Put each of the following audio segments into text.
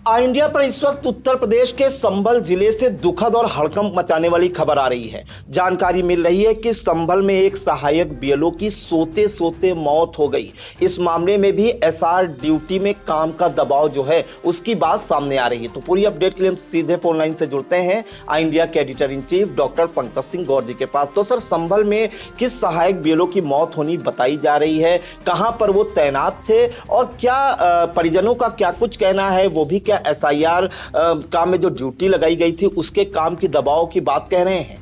India पर इस वक्त उत्तर प्रदेश के संभल जिले से दुखद और हड़कंप मचाने वाली खबर आ रही है। जानकारी मिल रही है कि संभल में एक सहायक बीएलओ की सोते सोते मौत हो गई। इस मामले में भी एसआर ड्यूटी में काम का दबाव जो है उसकी बात सामने आ रही है। तो पूरी अपडेट के लिए हम सीधे फोन लाइन से जुड़ते हैं इंडिया के editor in chief doctor Pankaj Singh Gaur ji के पास। तो सर, संभल में किस सहायक बीएलओ की मौत होनी बताई जा रही है, कहां पर वो तैनात थे और क्या परिजनों का क्या कुछ कहना है, वो भी क्या एसआईआर काम में जो ड्यूटी लगाई गई थी उसके काम की दबाव की बात कह रहे हैं?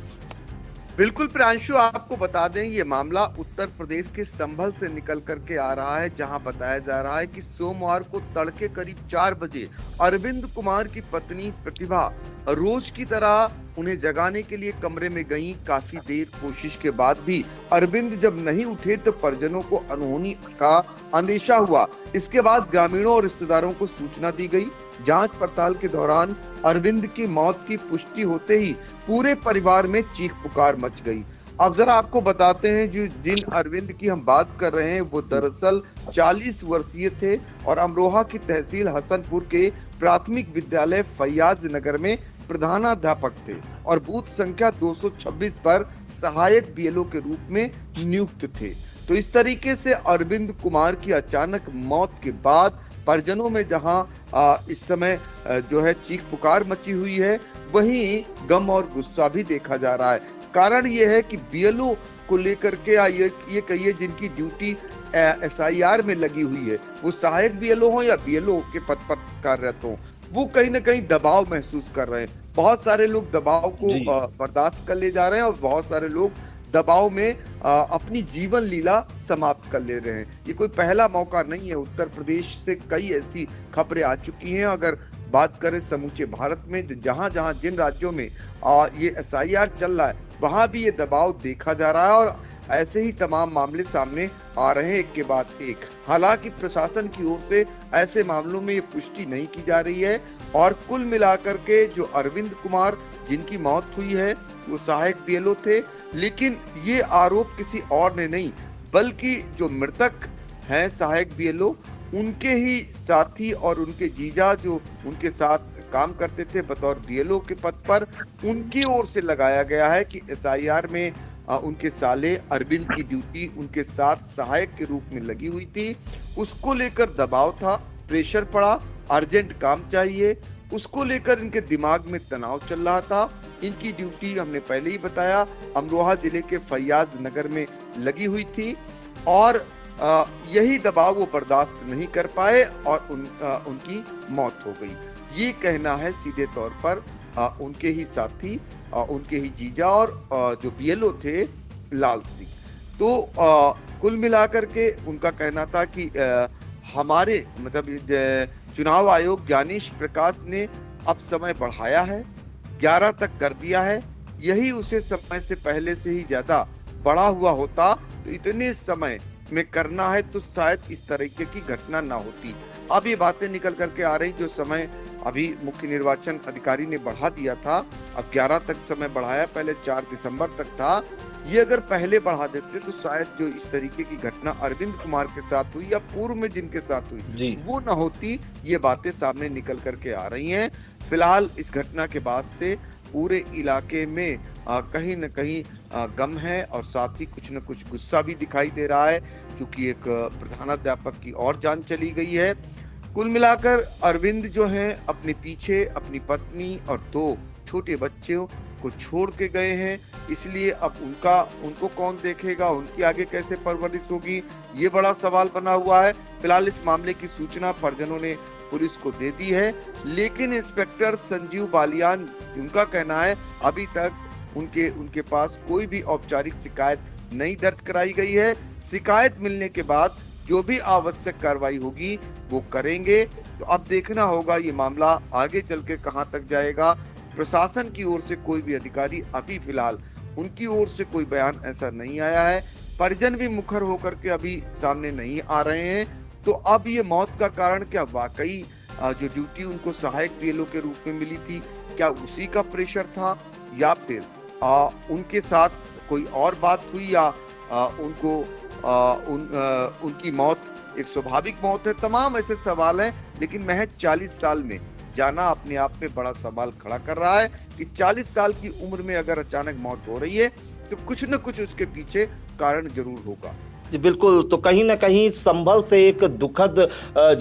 बिल्कुल प्रियांशु, आपको बता दें ये मामला उत्तर प्रदेश के संभल से निकल करके आ रहा है, जहां बताया जा रहा है कि सोमवार को तड़के करीब 4 बजे अरविंद कुमार की पत्नी प्रतिभा रोज की तरह उन्हें जगाने के लिए कमरे में गईं। काफी देर कोशिश के बाद भी अरविंद जब नहीं उठे तो परिजनों को अनहोनी का अंदेशा हुआ। इसके बाद ग्रामीणों और रिश्तेदारों को सूचना दी गई। जांच पड़ताल के दौरान अरविंद की मौत की पुष्टि होते ही पूरे परिवार में चीख पुकार मच गई। अब जरा आपको बताते हैं, जिन अरविंद की हम बात कर रहे हैं वो दरअसल 40 वर्षीय थे और अमरोहा की तहसील हसनपुर के प्राथमिक विद्यालय फैयाज नगर में प्रधानाध्यापक थे और बूथ संख्या 226 पर सहायक बीएलओ के रूप में नियुक्त थे। तो इस तरीके से अरविंद कुमार की अचानक मौत के बाद परिजनों में जहां इस समय जो है चीख पुकार मची हुई है, वहीं गम और गुस्सा भी देखा जा रहा है। कारण ये है कि बीएलओ को लेकर के ये कहिए जिनकी ड्यूटी एसआईआर में लगी हुई है, वो सहायक बीएलओ हो या बीएलओ के पद पर कार्यरत हो, वो कहीं ना कहीं दबाव महसूस कर रहे हैं। बहुत सारे लोग दबाव को बर्दाश्त कर ले जा रहे हैं और बहुत सारे लोग दबाव में अपनी जीवन लीला समाप्त कर ले रहे हैं। ये कोई पहला मौका नहीं है, उत्तर प्रदेश से कई ऐसी खबरें आ चुकी हैं। अगर बात करें समूचे भारत में, जहां जहां जिन राज्यों में ये एसआईआर चल रहा है वहां भी ये दबाव देखा जा रहा है और ऐसे ही तमाम मामले सामने आ रहे हैं एक के बाद एक। हालांकि प्रशासन की ओर से ऐसे मामलों में ये पुष्टि नहीं की जा रही है और कुल मिलाकर के जो अरविंद कुमार जिनकी मौत हुई है वो सहायक बीएलओ थे, लेकिन ये आरोप किसी और ने नहीं बल्कि जो मृतक हैं सहायक बीएलओ उनके ही साथी और उनके जीजा जो उनके साथ काम करते थे बतौर बीएलओ के पद पर, उनकी ओर से लगाया गया है कि एसआईआर में उनके साले अरविंद की ड्यूटी उनके साथ सहायक के रूप में लगी हुई थी। उसको लेकर दबाव था, प्रेशर पड़ा, अर्जेंट काम चाहिए, उसको लेकर इनके दिमाग में तनाव चल रहा था। इनकी ड्यूटी हमने पहले ही बताया अमरोहा जिले के फैयाज नगर में लगी हुई थी और यही दबाव वो बर्दाश्त नहीं कर पाए और उनकी मौत हो गई। ये कहना है सीधे तौर पर उनके ही साथी, उनके ही जीजा और जो बीएलओ थे लाल सिंह। तो कुल मिलाकर के उनका कहना था कि हमारे मतलब चुनाव आयोग ज्ञानेश प्रकाश ने अब समय बढ़ाया है, 11 तक कर दिया है। यही उसे समय से पहले से ही ज्यादा बढ़ा हुआ होता तो इतने समय में करना है तो शायद इस तरीके की घटना ना होती। अब ये बातें निकल करके आ रही, जो समय अभी मुख्य निर्वाचन अधिकारी ने बढ़ा दिया था, अब 11 तक समय बढ़ाया, पहले 4 दिसंबर तक था। ये अगर पहले बढ़ा देते तो शायद जो इस तरीके की घटना अरविंद कुमार के साथ हुई या पूर्व में जिनके साथ हुई वो ना होती। ये बातें सामने निकल करके आ रही हैं। फिलहाल इस घटना के बाद से पूरे इलाके में कहीं न कहीं गम है और साथ ही कुछ न कुछ गुस्सा भी दिखाई दे रहा है, क्योंकि एक प्रधानाध्यापक की और जान चली गई है। कुल मिलाकर अरविंद जो हैं अपने पीछे अपनी पत्नी और 2 छोटे बच्चों को छोड़ के गए हैं, इसलिए अब उनको कौन देखेगा, उनकी आगे कैसे परवरिश होगी, ये बड़ा सवाल बना हुआ है। फिलहाल इस मामले की सूचना परिजनों ने पुलिस को दे दी है, लेकिन इंस्पेक्टर संजीव बालियान, उनका कहना है अभी तक उनके पास कोई भी औपचारिक शिकायत नहीं दर्ज कराई गई है। शिकायत मिलने के बाद जो भी आवश्यक कार्रवाई होगी वो करेंगे। तो अब देखना होगा ये मामला आगे चल के कहां तक जाएगा। प्रशासन की ओर से कोई भी अधिकारी अभी फिलहाल उनकी ओर से कोई बयान ऐसा नहीं आया है। परिजन भी मुखर होकर के अभी सामने नहीं आ रहे हैं। तो अब ये मौत का कारण क्या वाकई जो ड्यूटी उनको सहायक बीएलओ के रूप में मिली थी, क्या उसी का प्रेशर था या फिर उनके साथ कोई और बात हुई या उनकी मौत एक स्वाभाविक मौत है। तमाम ऐसे सवाल हैं, लेकिन महज 40 साल में जाना अपने आप में बड़ा सवाल खड़ा कर रहा है कि 40 साल की उम्र में अगर अचानक मौत हो रही है तो कुछ न कुछ उसके पीछे कारण जरूर होगा। जी बिल्कुल, तो कहीं न कहीं संभल से एक दुखद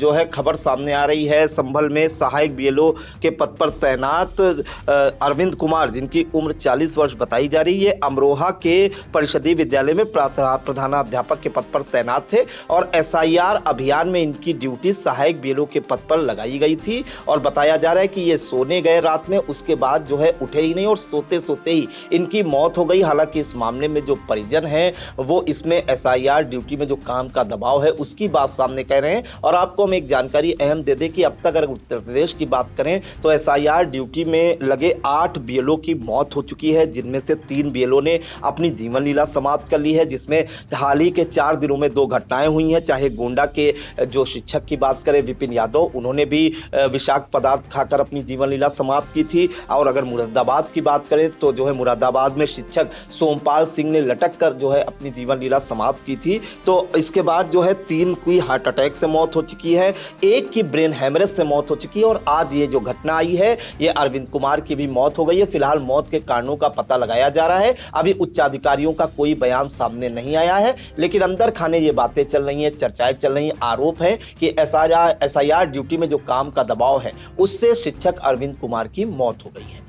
जो है खबर सामने आ रही है। संभल में सहायक बीएलओ के पद पर तैनात अरविंद कुमार, जिनकी उम्र 40 वर्ष बताई जा रही है, अमरोहा के परिषदीय विद्यालय में प्रधानाध्यापक के पद पर तैनात थे और एसआईआर अभियान में इनकी ड्यूटी सहायक बीएलओ के पद पर लगाई गई थी और बताया जा रहा है कि ये सोने गए रात में, उसके बाद जो है उठे ही नहीं और सोते-सोते ही इनकी मौत हो गई। हालांकि इस मामले में जो परिजन हैं वो इसमें एसआईआर ड्यूटी में जो काम का दबाव है उसकी बात सामने कह रहे हैं। और आपको हम एक जानकारी अहम दे दें कि अब तक अगर उत्तर प्रदेश की बात करें तो एसआईआर ड्यूटी में लगे 8 बीएलओ की मौत हो चुकी है, जिनमें से 3 बीएलओ ने अपनी जीवन लीला समाप्त कर ली है, जिसमें हाल ही के 4 दिनों में 2 घटनाएं हुई हैं। चाहे गोंडा के जो शिक्षक की बात करें विपिन यादव, उन्होंने भी विषाक्त पदार्थ खाकर अपनी जीवन लीला समाप्त की थी। और अगर मुरादाबाद की बात करें तो जो है मुरादाबाद में शिक्षक सोमपाल सिंह ने लटक कर जो है अपनी जीवन लीला समाप्त की थी। तो इसके बाद जो है 3 की हार्ट अटैक से मौत हो चुकी है, 1 की ब्रेन हेमरेज से मौत हो चुकी है और आज ये जो घटना आई है ये अरविंद कुमार की भी मौत हो गई है। फिलहाल मौत के कारणों का पता लगाया जा रहा है। अभी उच्चाधिकारियों का कोई बयान सामने नहीं आया है, लेकिन अंदर खाने ये बातें चल रही हैं, चर्चाएं चल रही हैं, आरोप है कि एसआईआर ड्यूटी में जो काम का दबाव है उससे शिक्षक अरविंद कुमार की मौत हो गई है।